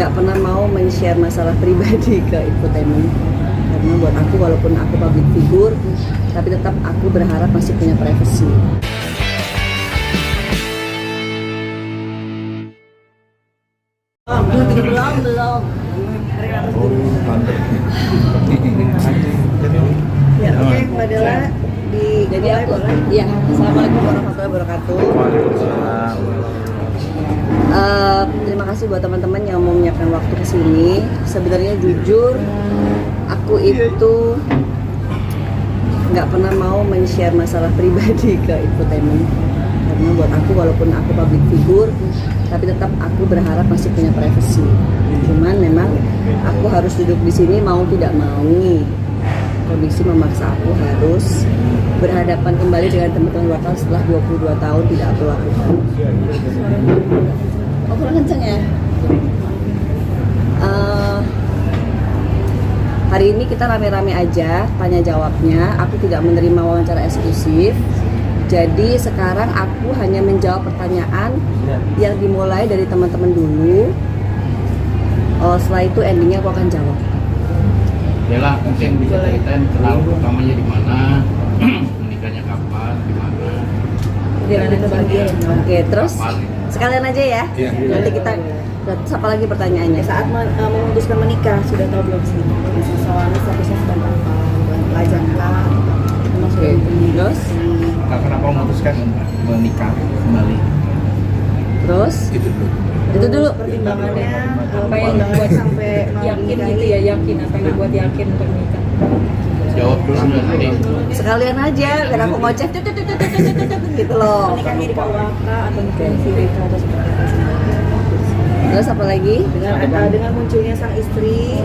nggak pernah mau men-share masalah pribadi ke infotainment, karena buat aku walaupun aku public figure tapi tetap aku berharap masih punya privacy. Belum. Ya, oke, Mbak Della jadi aku ya. Assalamualaikum warahmatullahi wabarakatuh. Terima kasih buat teman-teman yang mau menyiapkan waktu ke sini. Sebenarnya jujur aku itu nggak pernah mau men-share masalah pribadi ke infotainment, karena buat aku walaupun aku public figure tapi tetap aku berharap masih punya privacy. Cuman memang aku harus duduk di sini mau tidak mau, kondisi memaksa aku harus berhadapan kembali dengan teman-teman wartawan setelah 22 tahun tidak aku lakukan. Oh, kurang kenceng ya? Hari ini kita rame-rame aja tanya jawabnya. Aku tidak menerima wawancara eksklusif. Jadi sekarang aku hanya menjawab pertanyaan yang dimulai dari teman-teman dulu. Setelah itu endingnya aku akan jawab. Della, mungkin bisa ceritain kenal pertamanya di mana, menikahnya kapan, di mana? Oke, terus sekalian aja ya. Nanti kita siapa lagi pertanyaannya? Saat memutuskan menikah sudah tahu belum sih? Suami statusnya sedang apa? Pelajar kah? Oke. Terus? Kenapa memutuskan menikah kembali? Terus? Itu dulu. Pertimbangannya Apa yang membuat sampai mau yakin menikahi? gitu ya, yakin apa yang membuat yakin untuk menikah? Jawab dulu tadi. Sekalian aja biar aku ngoceh gitu loh. Menikahnya di KUHK atau nikah di siri atau seperti apa sih? Terus apa lagi? Dengan munculnya sang istri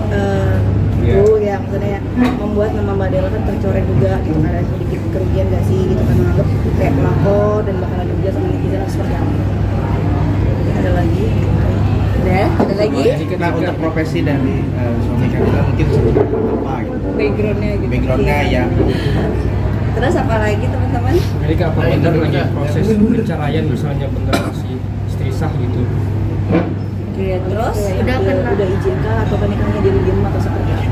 itu yang maksudnya membuat nama Mbak Della kan tercoreng juga gitu, ada sedikit kerugian gak sih gitu kan, menganggap kayak pelakor dan bakalan juga sama netizen atau seperti apa? Ada lagi? Udah, ada lagi? Nah, untuk profesi dari suami kita mungkin seperti apa gitu? Backgroundnya gitu. Backgroundnya ya. Terus apa lagi teman-teman? Jadi apa benar lagi proses perceraian misalnya benar masih istri sah gitu? Oke, terus? Udah izinkah atau nikahnya diem atau seperti apa?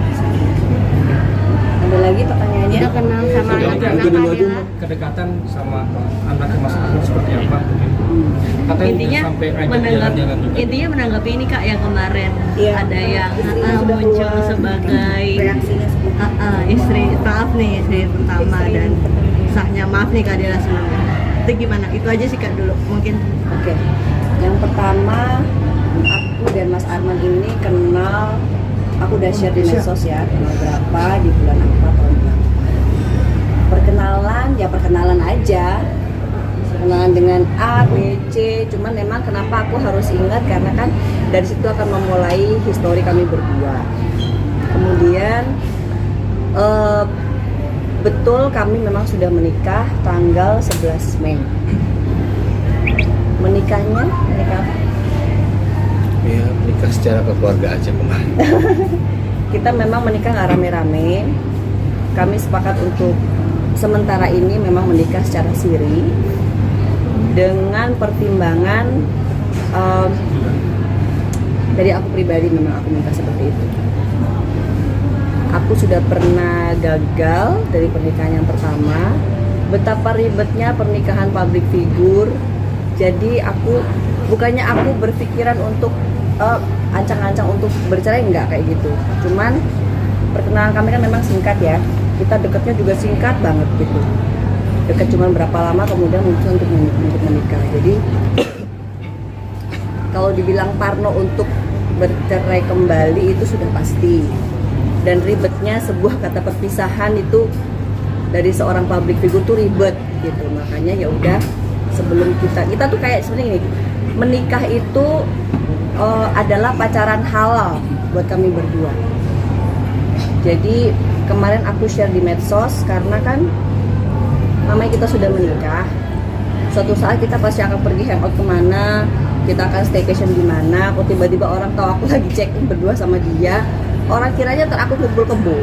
Ada lagi pertanyaannya? Udah kenal sama anak-anak Della. Kedekatan sama anaknya Mas Ahmad seperti apa? Katanya Intinya sampai ajak menanggapi jalan-jalan juga. intinya menanggapi ini Kak yang kemarin Iya. ada yang Istrinya sudah muncul keluar, sebagai reaksinya seperti istri pertama dan sahnya maaf nih Kak Della sebelumnya. Itu gimana? Itu aja sih Kak dulu mungkin. Oke. Yang pertama, aku dan Mas Arman ini kenal, aku udah share di medsos ya, kenal berapa, di bulan apa, tahun berapa. Perkenalan aja. Perkenalan dengan A, B, C, cuman memang kenapa aku harus ingat, karena kan dari situ akan memulai histori kami berdua. Kemudian betul kami memang sudah menikah tanggal 11 Mei. Menikah Ya, menikah secara keluarga aja kemarin. kita memang menikah nggak rame-rame. Kami sepakat untuk sementara ini memang menikah secara siri dengan pertimbangan dari aku pribadi, memang aku minta seperti itu. Aku sudah pernah gagal dari pernikahan yang pertama. Betapa ribetnya pernikahan public figure. Jadi bukannya aku berpikiran untuk ancang-ancang untuk bercerai, enggak kayak gitu. Cuman perkenalan kami kan memang singkat ya. Kita deketnya juga singkat banget gitu. Dekat cuma berapa lama kemudian muncul untuk menikah. Jadi kalau dibilang parno untuk bercerai kembali itu sudah pasti. Dan ribetnya sebuah kata perpisahan itu dari seorang public figure tuh ribet gitu. Makanya ya udah, sebelum kita tuh kayak sebenarnya ini, menikah itu adalah pacaran halal buat kami berdua. Jadi kemarin aku share di medsos karena kan namanya kita sudah menikah. Suatu saat kita pasti akan pergi hangout kemana, kita akan staycation di mana. Kok tiba-tiba orang tahu aku lagi check-in berdua sama dia, orang kiranya aku kumpul kebo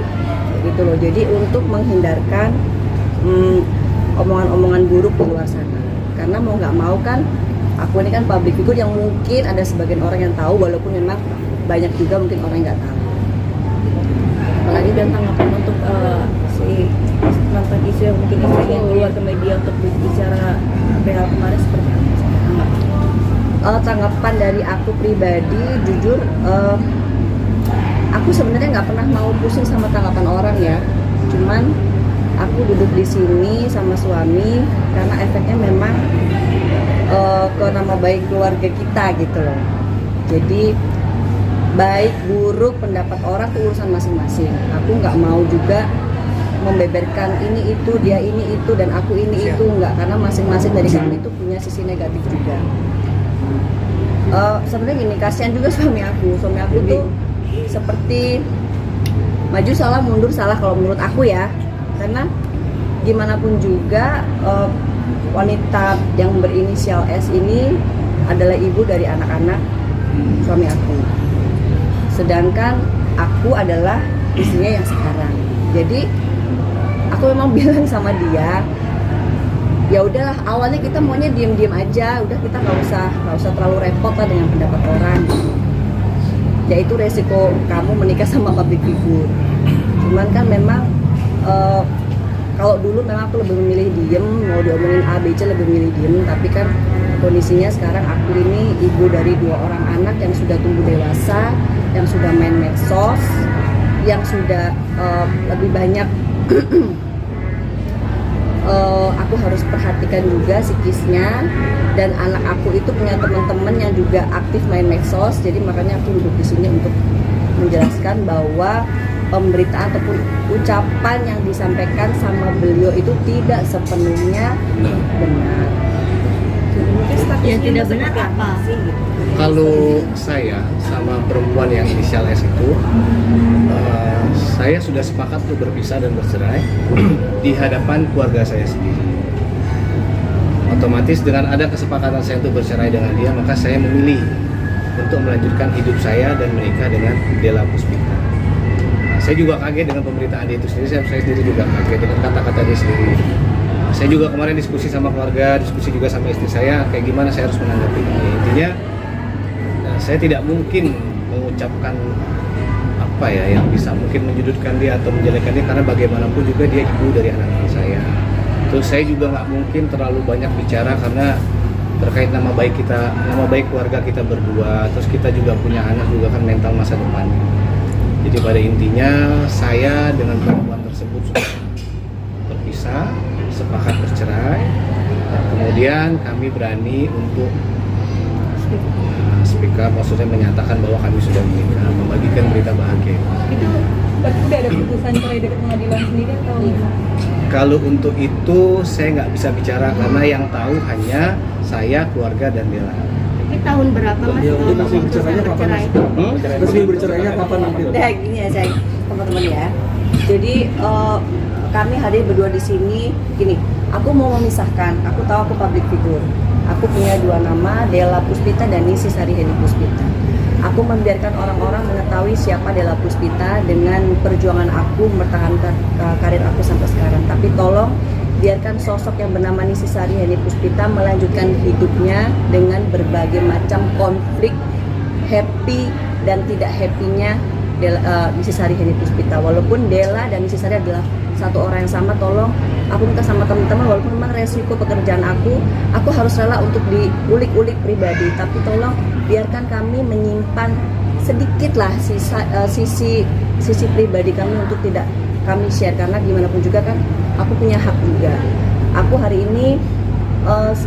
gitu loh. Jadi untuk menghindarkan omongan-omongan buruk di luar sana, karena mau nggak mau kan aku ini kan public figure yang mungkin ada sebagian orang yang tahu, walaupun memang banyak juga mungkin orang yang nggak tahu. Apalagi dan tanggapan untuk si mantan isu yang mungkin istrinya keluar ke media untuk bicara perihal kemarin seperti apa? Tanggapan dari aku pribadi, jujur, aku sebenarnya nggak pernah mau pusing sama tanggapan orang ya. Cuman aku duduk di sini sama suami karena efeknya memang ke nama baik keluarga kita gitu loh. Jadi baik buruk pendapat orang itu urusan masing-masing. Aku nggak mau juga membeberkan ini itu, dia ini itu, dan aku ini itu, nggak, karena masing-masing dari kami itu punya sisi negatif juga. Sebenarnya gini, kasihan juga suami aku tuh seperti maju salah mundur salah kalau menurut aku ya, karena gimana pun juga wanita yang berinisial S ini adalah ibu dari anak-anak suami aku, sedangkan aku adalah istrinya yang sekarang. Jadi aku memang bilang sama dia, ya udahlah, awalnya kita maunya diem-diem aja, udah kita nggak usah terlalu repot lah dengan pendapat orang. Yaitu resiko kamu menikah sama public figure. Cuman kan memang kalau dulu memang aku lebih memilih diem, mau diomongin A, B, C lebih memilih diem. Tapi kan kondisinya sekarang aku ini ibu dari 2 orang anak yang sudah tumbuh dewasa, yang sudah main medsos, yang sudah lebih banyak aku harus perhatikan juga psikisnya, dan anak aku itu punya teman-teman yang juga aktif main medsos. Jadi makanya aku duduk di sini untuk menjelaskan bahwa pemberitaan ataupun ucapan yang disampaikan sama beliau itu tidak sepenuhnya benar. Yang tidak benar apa? Kalau saya sama perempuan yang inisial S itu, saya sudah sepakat untuk berpisah dan bercerai di hadapan keluarga saya sendiri. Otomatis dengan ada kesepakatan saya untuk bercerai dengan dia, maka saya memilih untuk melanjutkan hidup saya dan menikah dengan Della Puspita. Saya juga kaget dengan pemberitaan dia itu sendiri, saya sendiri juga kaget dengan kata-kata dia sendiri. Saya juga kemarin diskusi sama keluarga, diskusi juga sama istri saya, kayak gimana saya harus menanggapi ini. Intinya, saya tidak mungkin mengucapkan apa ya yang bisa mungkin menyudutkan dia atau menjelekkan dia, karena bagaimanapun juga dia ibu dari anak-anak saya. Terus saya juga nggak mungkin terlalu banyak bicara karena terkait nama baik kita, nama baik keluarga kita berdua. Terus kita juga punya anak juga kan, mental masa depannya. Jadi pada intinya saya dengan perempuan tersebut sudah berpisah, sepakat bercerai. Kemudian kami berani untuk speak up, maksudnya menyatakan bahwa kami sudah menikah, membagikan berita bahagia. Itu udah ada putusan cerai dari pengadilan sendiri atau? Kalau untuk itu saya nggak bisa bicara karena yang tahu hanya saya, keluarga, dan Della. Ini tahun berapa Mas? Dia masih bercerainya kapan Mas? Resmi bercerainya kapan nanti? Udah gini ya saya, teman-teman ya. Jadi kami hadir berdua di sini. Gini, aku mau memisahkan. Aku tahu aku public figure. Aku punya 2 nama, Della Puspita dan Nisi Sari Heni Puspita. Aku membiarkan orang-orang mengetahui siapa Della Puspita dengan perjuangan aku mempertahankan karir aku sampai sekarang. Tapi tolong biarkan sosok yang bernama Nisi Sari Heni Puspita melanjutkan hidupnya dengan berbagai macam konflik, happy dan tidak happy-nya Nisi Sari Heni Puspita. Walaupun Della dan Nisi Sari adalah satu orang yang sama, tolong aku minta sama teman-teman, walaupun memang resiko pekerjaan aku harus rela untuk diulik-ulik pribadi, tapi tolong biarkan kami menyimpan sedikitlah sisi pribadi kami untuk tidak kami share, karena gimana pun juga kan aku punya hak juga. Aku hari ini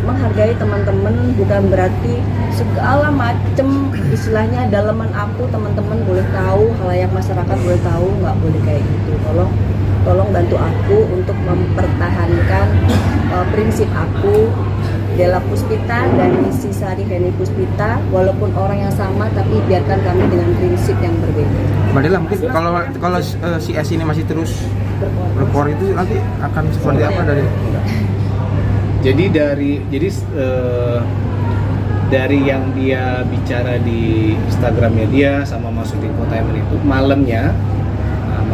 menghargai teman-teman, bukan berarti segala macem istilahnya daleman aku teman-teman boleh tahu, halayak masyarakat boleh tahu, nggak boleh kayak gitu. Tolong bantu aku untuk mempertahankan prinsip aku, Della Puspita dan Nisi Sari Heni Puspita, walaupun orang yang sama tapi biarkan kami dengan prinsip yang berbeda. Mbak Della, mungkin kalau si S ini masih terus berkoar itu nanti akan seperti apa dari? Dari yang dia bicara di Instagramnya dia sama masuk di infotainment itu malamnya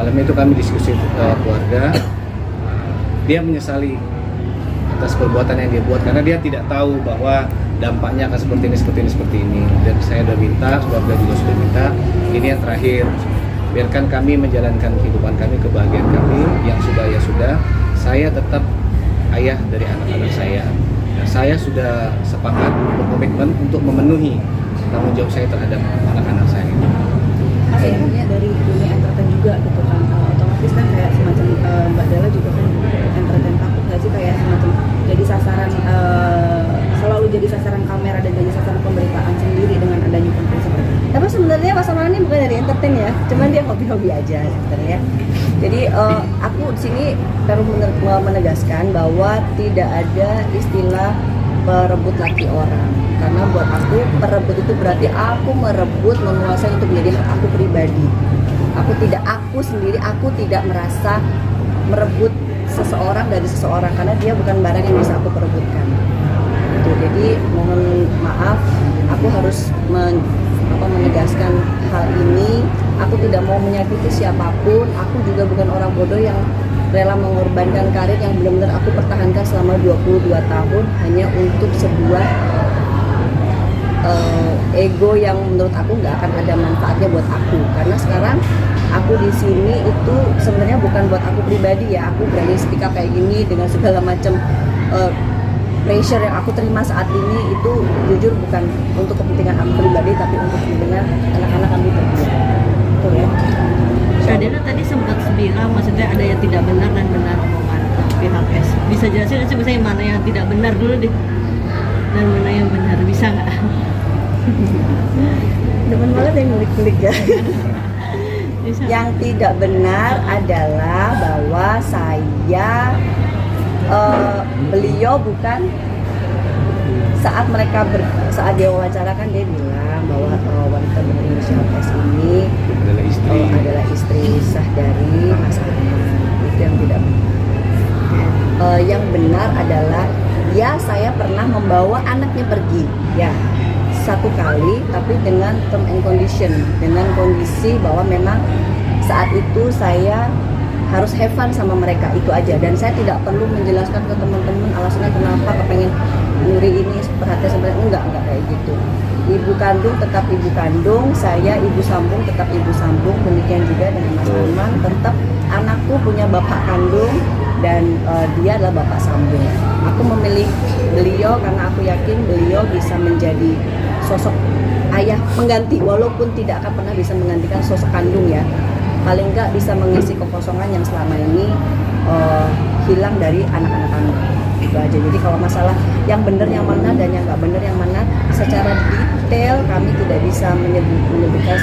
itu kami diskusi keluarga. Dia menyesali atas perbuatan yang dia buat karena dia tidak tahu bahwa dampaknya akan seperti ini. Dan saya sudah minta, keluarga juga sudah minta, ini yang terakhir. Biarkan kami menjalankan kehidupan kami, kebahagiaan kami, yang sudah ya sudah. Saya tetap ayah dari anak-anak saya. Dan saya sudah sepakat berkomitmen untuk memenuhi tanggung jawab saya terhadap anak-anak saya. Mas ini kan dari dunia entertain juga gitu kan, otomatis kan kayak semacam Mbak Della juga kan entertain, takut nggak sih kayak semacam jadi sasaran selalu jadi sasaran kamera dan jadi sasaran pemberitaan sendiri dengan adanya konten seperti ini? Tapi sebenarnya Mas Amran ini bukan dari entertain ya, cuman dia hobi-hobi aja sebenarnya. Jadi aku di sini perlu menegaskan bahwa tidak ada istilah perebut laki orang. Karena buat aku perebut itu berarti aku merebut, menguasai untuk menjadi hak aku pribadi. Aku sendiri tidak merasa merebut seseorang dari seseorang karena dia bukan barang yang bisa aku perebutkan. Gitu. Jadi mohon maaf, aku harus menegaskan hal ini. Aku tidak mau menyakiti siapapun. Aku juga bukan orang bodoh yang rela mengorbankan karir yang benar-benar aku pertahankan selama 22 tahun hanya untuk sebuah ego yang menurut aku nggak akan ada manfaatnya buat aku. Karena sekarang aku di sini itu sebenarnya bukan buat aku pribadi ya. Aku berani speak up kayak gini dengan segala macam pressure yang aku terima saat ini itu jujur bukan untuk kepentingan aku pribadi tapi untuk kepentingan anak-anak kami berdua. Betul ya. Kak Della tadi sempat bilang maksudnya ada yang tidak benar dan benar omongan pihak S. Bisa jelasin nggak sih misalnya mana yang tidak benar dulu deh dan mana yang benar, bisa nggak? Demen banget yang ngulik-ngulik ya. Bisa. Yang tidak benar adalah bahwa beliau bukan saat dia wawancarakan dia bilang bahwa wanita berinisial S ini adalah istri sah dari Mas Arman. Itu yang tidak benar. Yang benar adalah ya saya pernah membawa anaknya pergi ya satu kali, tapi dengan term and condition, dengan kondisi bahwa memang saat itu saya harus have fun sama mereka, itu aja. Dan saya tidak perlu menjelaskan ke teman-teman alasannya kenapa kepengen nyuri ini perhatian sebenarnya enggak kayak gitu. Ibu kandung tetap ibu kandung, saya ibu sambung tetap ibu sambung, demikian juga dengan Mas Arman, tetap anakku punya bapak kandung dan dia adalah bapak sambung. Aku memilih beliau karena aku yakin beliau bisa menjadi sosok ayah pengganti, walaupun tidak akan pernah bisa menggantikan sosok kandung ya. Paling nggak bisa mengisi kekosongan yang selama ini hilang dari anak-anak kami. Itu aja. Jadi kalau masalah yang benar yang mana dan yang nggak benar yang mana, secara detail kami tidak bisa menyebutkan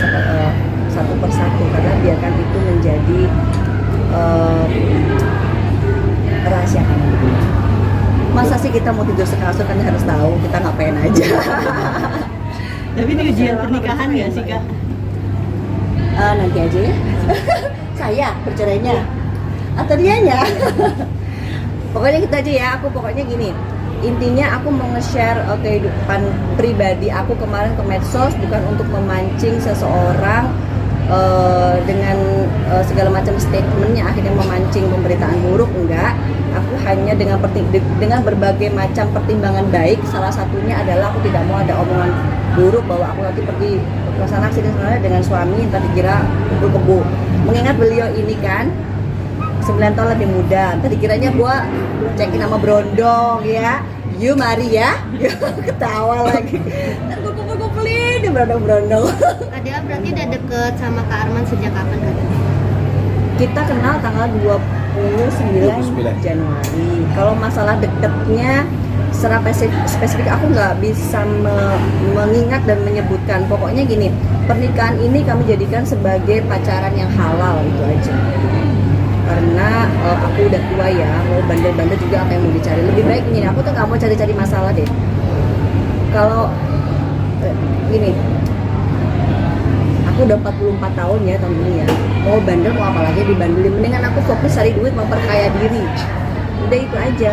satu persatu karena biarkan itu menjadi rahasia kami. Masa sih kita mau tidur sekasur kan harus tahu kita ngapain aja. Tapi ini ujian pernikahan nggak sih Kak? Nanti aja ya. Saya bercerainya atau dianya. Pokoknya kita aja ya. Aku pokoknya gini. Intinya aku mau nge-share kehidupan pribadi aku kemarin ke medsos bukan untuk memancing seseorang dengan segala macam statementnya akhirnya memancing pemberitaan buruk, enggak. Aku hanya dengan berbagai macam pertimbangan baik, salah satunya adalah aku tidak mau ada omongan buruk bahwa aku nanti pergi ke sana sini sebenarnya dengan suami entah dikira kumpul kebo. Mengingat beliau ini kan 9 tahun lebih muda, entah dikiranya gua cekin sama berondong ya. You mari ya. Ketawa lagi. Ntar gua kumpul-kumpulin di berondong-berondong. Kak Della berarti udah deket sama Kak Arman sejak kapan Kak Della? Kita kenal tanggal 29 Januari. Kalau masalah deketnya secara spesifik aku nggak bisa mengingat dan menyebutkan. Pokoknya gini, pernikahan ini kami jadikan sebagai pacaran yang halal, itu aja. Karena aku udah tua ya, mau bandel-bandel juga apa yang mau dicari. Lebih baik gini, aku tuh nggak mau cari-cari masalah deh. Kalau gini, aku udah 44 tahun ya tahun ini ya, mau bandel mau apa lagi dibandelin, mendingan aku fokus cari duit memperkaya diri, udah itu aja.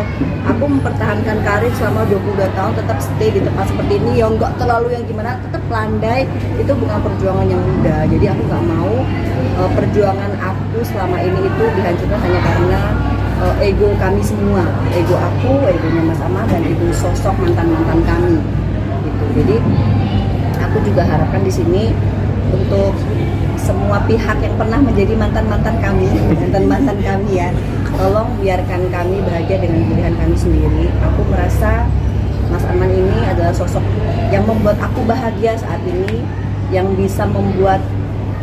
Aku mempertahankan karir selama 22 tahun, tetap stay di tempat seperti ini yang nggak terlalu yang gimana, tetap landai. Itu bukan perjuangan yang mudah, jadi aku nggak mau perjuangan aku selama ini itu dihancurkan hanya karena ego kami semua, ego aku, egonya Mas Amar, dan ego sosok mantan-mantan kami. gitu. Jadi aku juga harapkan di sini untuk semua pihak yang pernah menjadi mantan-mantan kami ya, tolong biarkan kami bahagia dengan pilihan kami sendiri. Aku merasa Mas Arman ini adalah sosok yang membuat aku bahagia saat ini, yang bisa membuat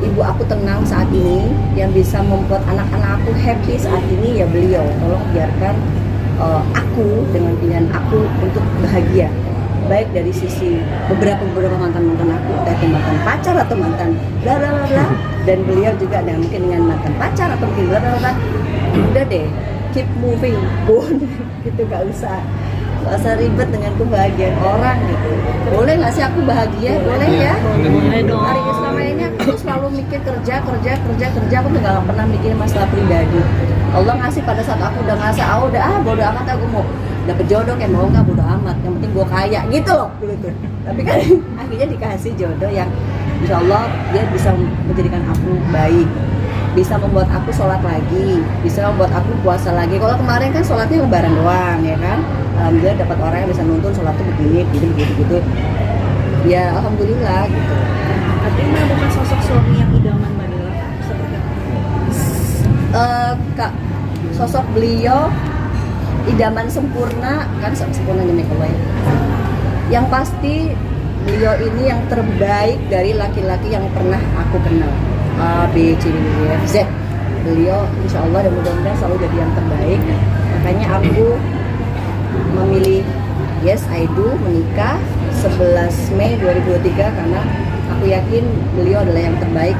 ibu aku tenang saat ini, yang bisa membuat anak-anak aku happy saat ini, ya beliau. Tolong biarkan aku dengan pilihan aku untuk bahagia, baik dari sisi beberapa mantan aku, dari mantan pacar atau mantan bla bla bla, dan beliau juga dengan mungkin dengan mantan pacar atau mungkin bla bla bla. Udah deh, keep moving on gitu, gak usah ribet dengan kebahagiaan orang gitu. Boleh nggak sih aku bahagia? Boleh ya. Boleh dong. Hari ini selama ini aku selalu mikir kerja, aku tuh nggak pernah mikir masalah pribadi. Allah ngasih pada saat aku udah ngerasa, bodo amat, aku mau dapet jodoh kayak mau nggak bodo amat, yang penting gue kaya gitu loh dulu tuh. Tapi kan akhirnya dikasih jodoh yang insya Allah dia bisa menjadikan aku baik, bisa membuat aku sholat lagi, bisa membuat aku puasa lagi. Kalau kemarin kan sholatnya lebaran doang ya kan, alhamdulillah dapat orang yang bisa nuntun sholat tuh begini gitu. Ya alhamdulillah gitu. Artinya bukan sosok suami yang idaman Mbak Dela seperti apa? Kak, sosok beliau idaman sempurna kan, sempurna nih Allah ya. Yang pasti beliau ini yang terbaik dari laki-laki yang pernah aku kenal. A, B, C, D, E, F, Z. Beliau insya Allah dan mudah-mudahan selalu jadi yang terbaik. Makanya aku memilih yes I do menikah 11 Mei 2023 karena aku yakin beliau adalah yang terbaik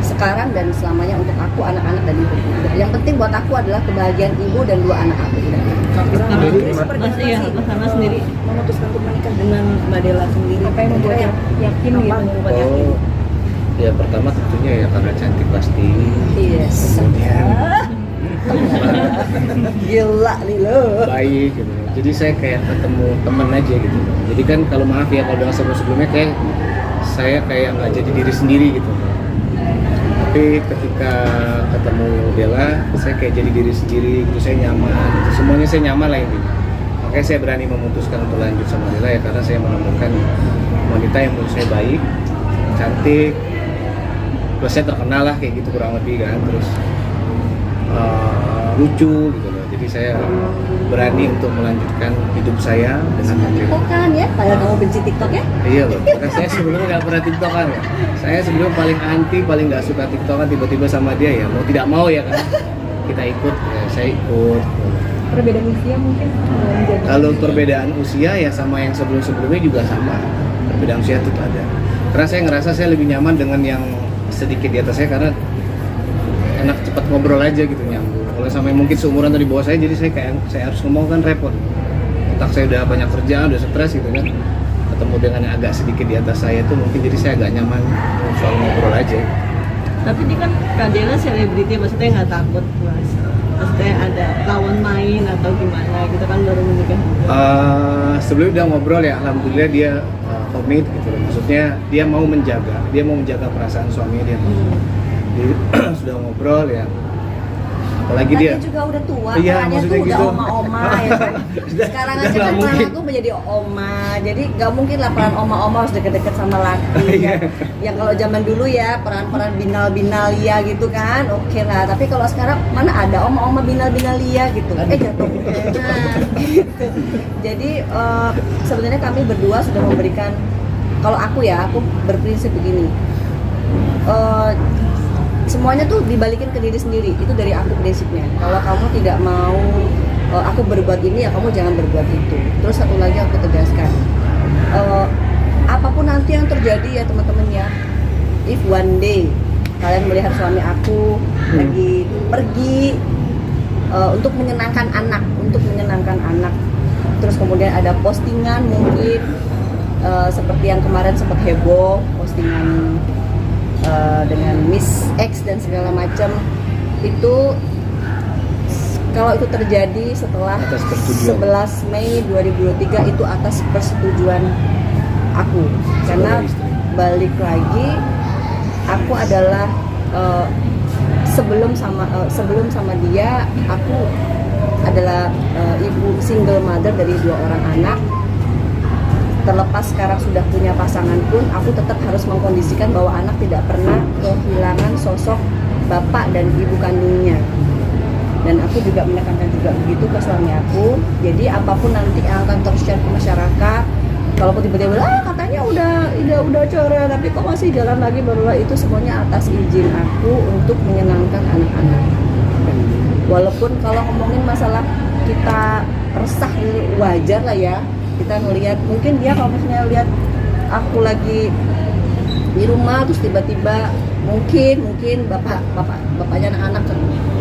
sekarang dan selamanya untuk aku, anak-anak dan ibu. Yang penting buat aku adalah kebahagiaan ibu dan 2 anak aku. Jadi seperti apa Iya, sih Mas Arman sendiri memutuskan untuk menikah dengan Mbak Dela sendiri? Apa yang membuat yakin gitu? Membuat yakin? Ya pertama tentunya ya karena cantik pasti. Yes. Kemudian Gila nih lo. baik gitu. Jadi saya kayak ketemu teman aja gitu. Jadi kan kalau maaf ya kalau dengan sebelumnya kayak saya kayak nggak jadi diri sendiri gitu. Tapi ketika ketemu Dela, saya kayak jadi diri sendiri gitu. Saya nyaman. Gitu. Semuanya saya nyaman lah ini. Makanya saya berani memutuskan untuk lanjut sama Dela ya karena saya menemukan wanita yang menurut saya baik, cantik, terus saya terkenal lah kayak gitu kurang lebih kan, terus lucu gitu loh. Jadi saya berani untuk melanjutkan hidup saya dengan TikTok kan ya, padahal kamu benci TikTok ya? Iya loh, karena saya sebelumnya nggak pernah tiktokan ya. Saya sebelumnya paling anti, paling nggak suka tiktokan, tiba-tiba sama dia ya mau tidak mau ya kan kita ikut, ya, saya ikut. Perbedaan usia mungkin menjadi. Kalau perbedaan usia ya sama yang sebelum-sebelumnya juga sama, perbedaan usia itu ada. Karena saya ngerasa saya lebih nyaman dengan yang sedikit di atas saya karena enak cepat ngobrol aja gitu, nyambung. Kalau sampai mungkin seumuran atau di bawah saya, jadi saya harus ngomong kan repot. Otak saya udah banyak kerjaan, udah stres gitu kan. Ketemu dengan yang agak sedikit di atas saya itu mungkin jadi saya agak nyaman soal ngobrol aja. tapi ini kan Kak Dela selebriti, maksudnya nggak takut Mas, maksudnya ada lawan main atau gimana gitu kan baru menikah. Sebelum udah ngobrol ya alhamdulillah dia komit gitu loh. Maksudnya dia mau menjaga perasaan suaminya dia. Dia sudah ngobrol ya. Apalagi dia juga udah tua, iya, perannya tuh maksudnya udah gitu. oma-oma ya kan. Sekarang udah aja nggak kan peran mungkin. aku menjadi oma, jadi nggak mungkin lah peran oma-oma harus deket-deket sama laki ya. Yang kalau zaman dulu ya peran-peran binal-binal ya gitu kan, oke lah. Tapi kalau sekarang mana ada oma-oma binal-binal ya gitu. Jatuh. Nah, gitu. Jadi sebenarnya kami berdua sudah memberikan, kalau aku berprinsip begini. Semuanya tuh dibalikin ke diri sendiri, itu dari aku prinsipnya. Kalau kamu tidak mau aku berbuat ini ya kamu jangan berbuat itu. Terus satu lagi aku tegaskan, apapun nanti yang terjadi ya teman-teman ya, if one day kalian melihat suami aku lagi pergi untuk menyenangkan anak, terus kemudian ada postingan mungkin seperti yang kemarin sempat heboh, postingan dengan Miss X dan segala macam, itu kalau itu terjadi setelah 11 Mei 2023 itu atas persetujuan aku, karena balik lagi aku adalah sebelum sama dia aku adalah ibu single mother dari 2 orang anak. terlepas sekarang sudah punya pasangan pun, aku tetap harus mengkondisikan bahwa anak tidak pernah kehilangan sosok bapak dan ibu kandungnya. Dan aku juga menekankan juga begitu ke suami aku. Jadi apapun nanti yang akan tershare ke masyarakat, kalaupun tiba-tiba katanya udah cerai tapi kok masih jalan lagi, barulah itu semuanya atas izin aku untuk menyenangkan anak-anak. Walaupun kalau ngomongin masalah kita resah wajar lah ya, kita ngelihat mungkin dia kalau misalnya lihat aku lagi di rumah terus tiba-tiba mungkin bapaknya anak-anak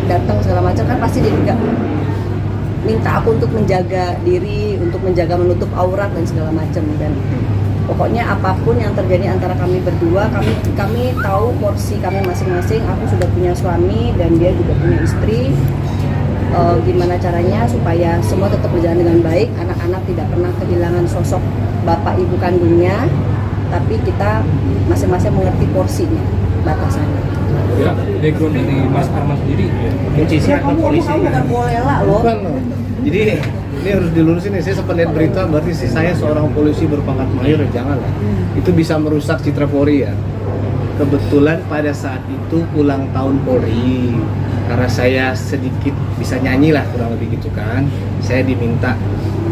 datang segala macam, kan pasti dia juga minta aku untuk menjaga diri, untuk menjaga menutup aurat dan segala macam. Dan pokoknya apapun yang terjadi antara kami berdua, kami tahu porsi kami masing-masing. Aku sudah punya suami dan dia juga punya istri. Gimana caranya supaya semua tetap berjalan dengan baik, anak-anak tidak pernah kehilangan sosok bapak ibu kandungnya, tapi kita masing-masing mengerti porsinya, batasannya. Ya, background dari Mas Arman sendiri Kuncinya ke polisi. Kamu bukan bolela loh. Bukan loh. Jadi ini harus dilurusin nih. Saya sempat lihat berita, berarti sih saya seorang polisi berpangkat mayor, janganlah. Itu bisa merusak citra Polri ya. Kebetulan pada saat itu ulang tahun Polri, karena saya sedikit bisa nyanyi lah kurang lebih gitu kan, saya diminta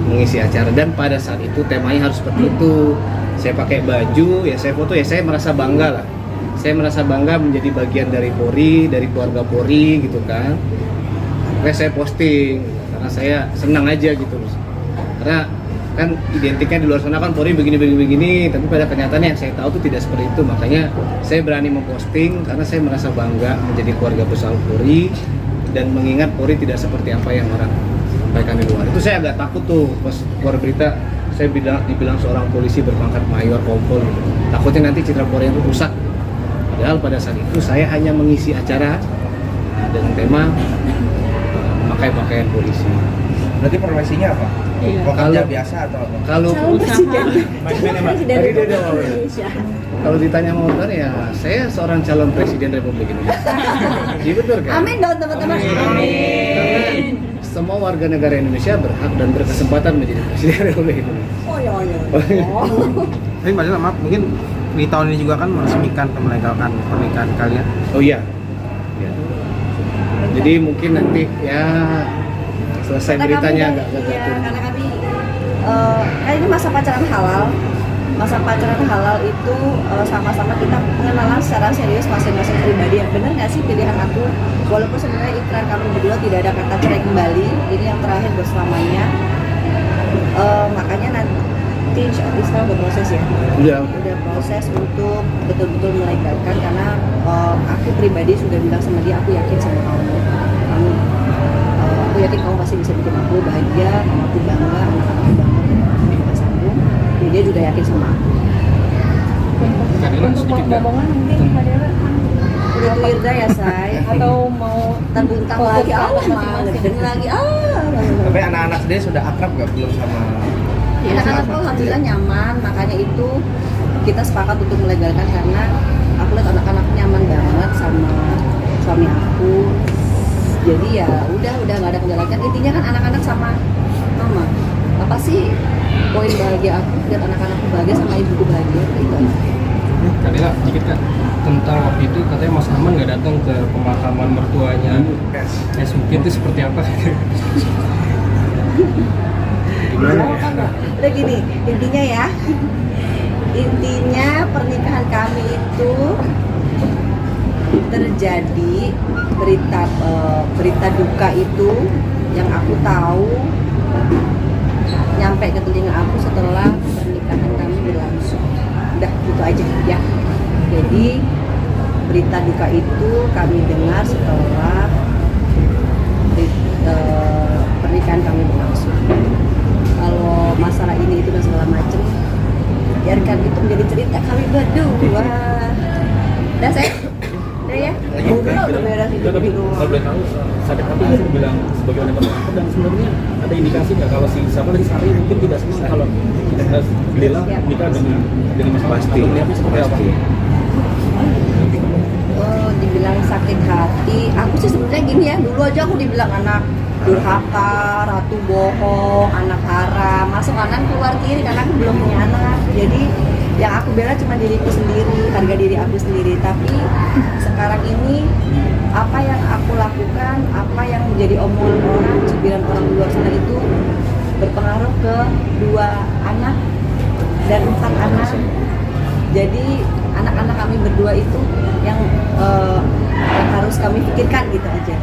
mengisi acara dan pada saat itu temanya harus seperti itu. Saya pakai baju, ya saya foto, ya saya merasa bangga lah. Saya merasa bangga menjadi bagian dari Polri, dari keluarga Polri gitu kan. Makanya saya posting karena saya senang aja gitu loh. Karena kan identiknya di luar sana kan Polri begini, tapi pada kenyataannya yang saya tahu itu tidak seperti itu. Makanya saya berani memposting karena saya merasa bangga menjadi keluarga besar Polri dan mengingat Polri tidak seperti apa yang orang sampaikan di luar. Itu saya agak takut tuh pas keluar berita saya dibilang seorang polisi berpangkat mayor kompol gitu. Takutnya nanti citra Polri itu rusak. Padahal pada saat itu saya hanya mengisi acara dengan tema memakai pakaian polisi. Berarti profesinya apa? Iya. Pekerja biasa atau apa? Kalau Presiden Tadi dia udah mau. Kalau ditanya mau kan ya saya seorang calon presiden Republik Indonesia. Iya betul kan? Amin dong teman-teman. Karena semua warga negara Indonesia berhak dan berkesempatan menjadi presiden Republik Indonesia. Oh ya. Tapi Mbak Dela, maaf, mungkin di tahun ini juga kan meresmikan atau melegalkan pernikahan kalian. Oh iya. Ya. Jadi mungkin nanti ya selesai beritanya agak karena kami ini masa pacaran halal. Masa pacaran halal itu sama-sama kita pengenalan secara serius masing-masing pribadi. Yang benar nggak sih pilihan aku? Walaupun sebenarnya ikrar kami berdua tidak ada kata cerai kembali. Ini yang terakhir buat selamanya. Makanya nanti Islam udah proses ya. Udah proses untuk betul-betul melegalkan karena aku pribadi sudah bilang sama dia, aku yakin sama kamu. Aku yakin kamu pasti bisa bikin aku bahagia, kamu aku bangga, anak-anakku bangga, kita sambung. Jadi dia juga yakin sama aku. Kadela Untuk sedikit nggak? ngomongan mungkin Kadela Udah clear ya say. atau mau Terbentang fokus lagi, ke anak ngeden masing-masing. lagi, Tapi anak-anak sendiri sudah akrab nggak belum sama? Anak-anakku alhamdulillah nyaman, makanya itu kita sepakat untuk melegalkan karena aku lihat anak-anak nyaman banget sama suami aku. Jadi ya udah nggak ada kendala. Kan intinya kan anak-anak sama mama. Apa sih poin bahagia aku lihat anak-anakku bahagia sama ibuku bahagia itu aja. Kadela sedikit Kak, tentang waktu itu katanya Mas Arman nggak datang ke pemakaman mertuanya mungkin itu seperti apa? Udah gini, intinya pernikahan kami itu terjadi berita duka itu yang aku tahu nyampe ke telinga aku setelah pernikahan kami berlangsung. Udah gitu aja ya. Jadi berita duka itu kami dengar setelah pernikahan kami berlangsung. Kalau masalah ini itu dan segala macem, biarkan itu menjadi cerita kami berdua. Udah saya, udah ya. Udah beres itu dulu. Kalau boleh tahu, Sadek apa sih bilang sebagai wanita pelakor dan sebenarnya ada indikasi nggak kalau si siapa dari Sari mungkin tidak senang kalau Bella nikah dengan Mas Pasti. seperti apa? Oh, dibilang sakit hati. Aku sih sebenarnya gini ya, dulu aja aku dibilang anak durhaka, ratu bohong, anak haram, masuk kanan keluar kiri karena aku belum punya anak. Jadi yang aku bela cuma diriku sendiri, harga diri aku sendiri. Tapi sekarang ini apa yang aku lakukan, apa yang menjadi omongan orang, cibiran orang di luar sana itu berpengaruh ke 2 anak dan 4 anak. Jadi anak-anak kami berdua itu yang harus kami pikirkan gitu aja.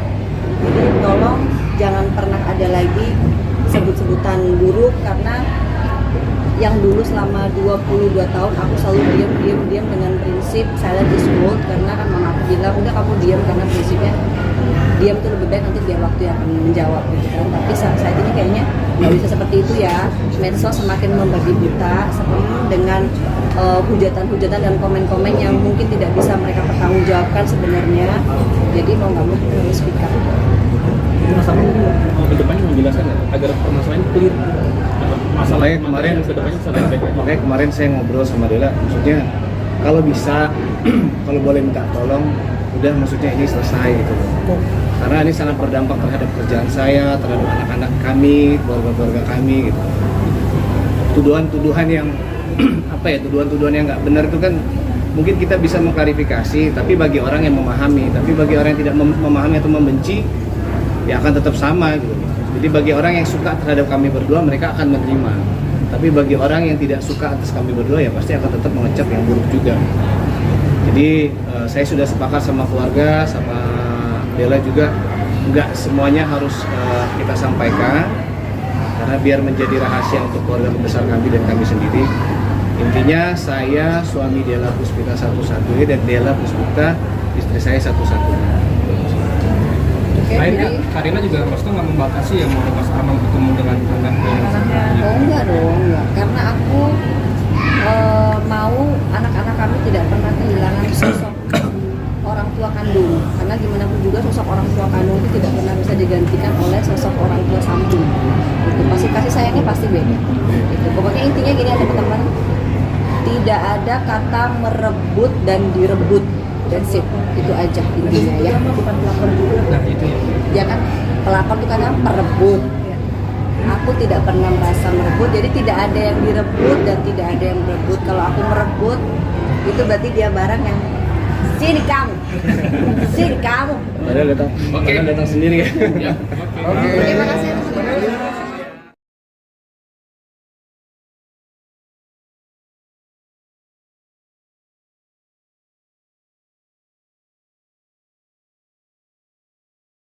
Jadi tolong jangan pernah ada lagi sebut-sebutan buruk, karena yang dulu selama 22 tahun aku selalu diam dengan prinsip silent is gold, karena kan mama aku bilang udah kamu diam karena prinsipnya diam itu lebih baik, nanti biar waktu yang akan menjawab gitu kan. Tapi saat ini kayaknya nggak bisa seperti itu ya. Medsos semakin membabi buta dengan hujatan-hujatan dan komen-komen yang mungkin tidak bisa mereka pertanggungjawabkan sebenarnya. Jadi mau nggak mau kita harus speak up. Mas Arman ke depannya menjelaskan ya, agar permasalahan clear. Makanya kemarin makanya kemarin saya ngobrol sama Dela, maksudnya kalau bisa kalau boleh minta tolong udah, maksudnya ini selesai gitu loh. Karena ini sangat berdampak terhadap kerjaan saya, terhadap anak-anak kami, keluarga-keluarga kami gitu. Tuduhan-tuduhan yang apa ya, tuduhan-tuduhan yang nggak benar itu kan mungkin kita bisa mengklarifikasi, tapi bagi orang yang memahami, tapi bagi orang yang tidak memahami atau membenci ya akan tetap sama gitu. Jadi bagi orang yang suka terhadap kami berdua, mereka akan menerima. Tapi bagi orang yang tidak suka atas kami berdua, ya pasti akan tetap mengecap yang buruk juga. Jadi saya sudah sepakat sama keluarga, sama Dela juga, nggak semuanya harus kita sampaikan, karena biar menjadi rahasia untuk keluarga besar kami dan kami sendiri. Intinya saya suami Dela Puspita satu-satunya dan Dela Puspita istri saya satu-satunya. Lain kan, Karina juga maksudnya nggak membatasi ya mau Mas Arman bertemu dengan anaknya. Oh enggak dong, enggak. Karena aku mau anak-anak kami tidak pernah kehilangan sosok orang tua kandung. Karena gimana pun juga sosok orang tua kandung itu tidak pernah bisa digantikan oleh sosok orang tua sambung. Itu pasti kasih sayangnya pasti beda. Itu. Pokoknya intinya gini ya teman-teman, tidak ada kata merebut dan direbut. That's it. Itu aja intinya ya. Bukan pelakor juga. Nah itu ya. Ya kan, pelakor itu kadang perebut. Aku tidak pernah merasa merebut, jadi tidak ada yang direbut dan tidak ada yang merebut. Kalau aku merebut, itu berarti dia barang yang sini kamu, sini kamu. Padahal datang sendiri ya. Terima kasih.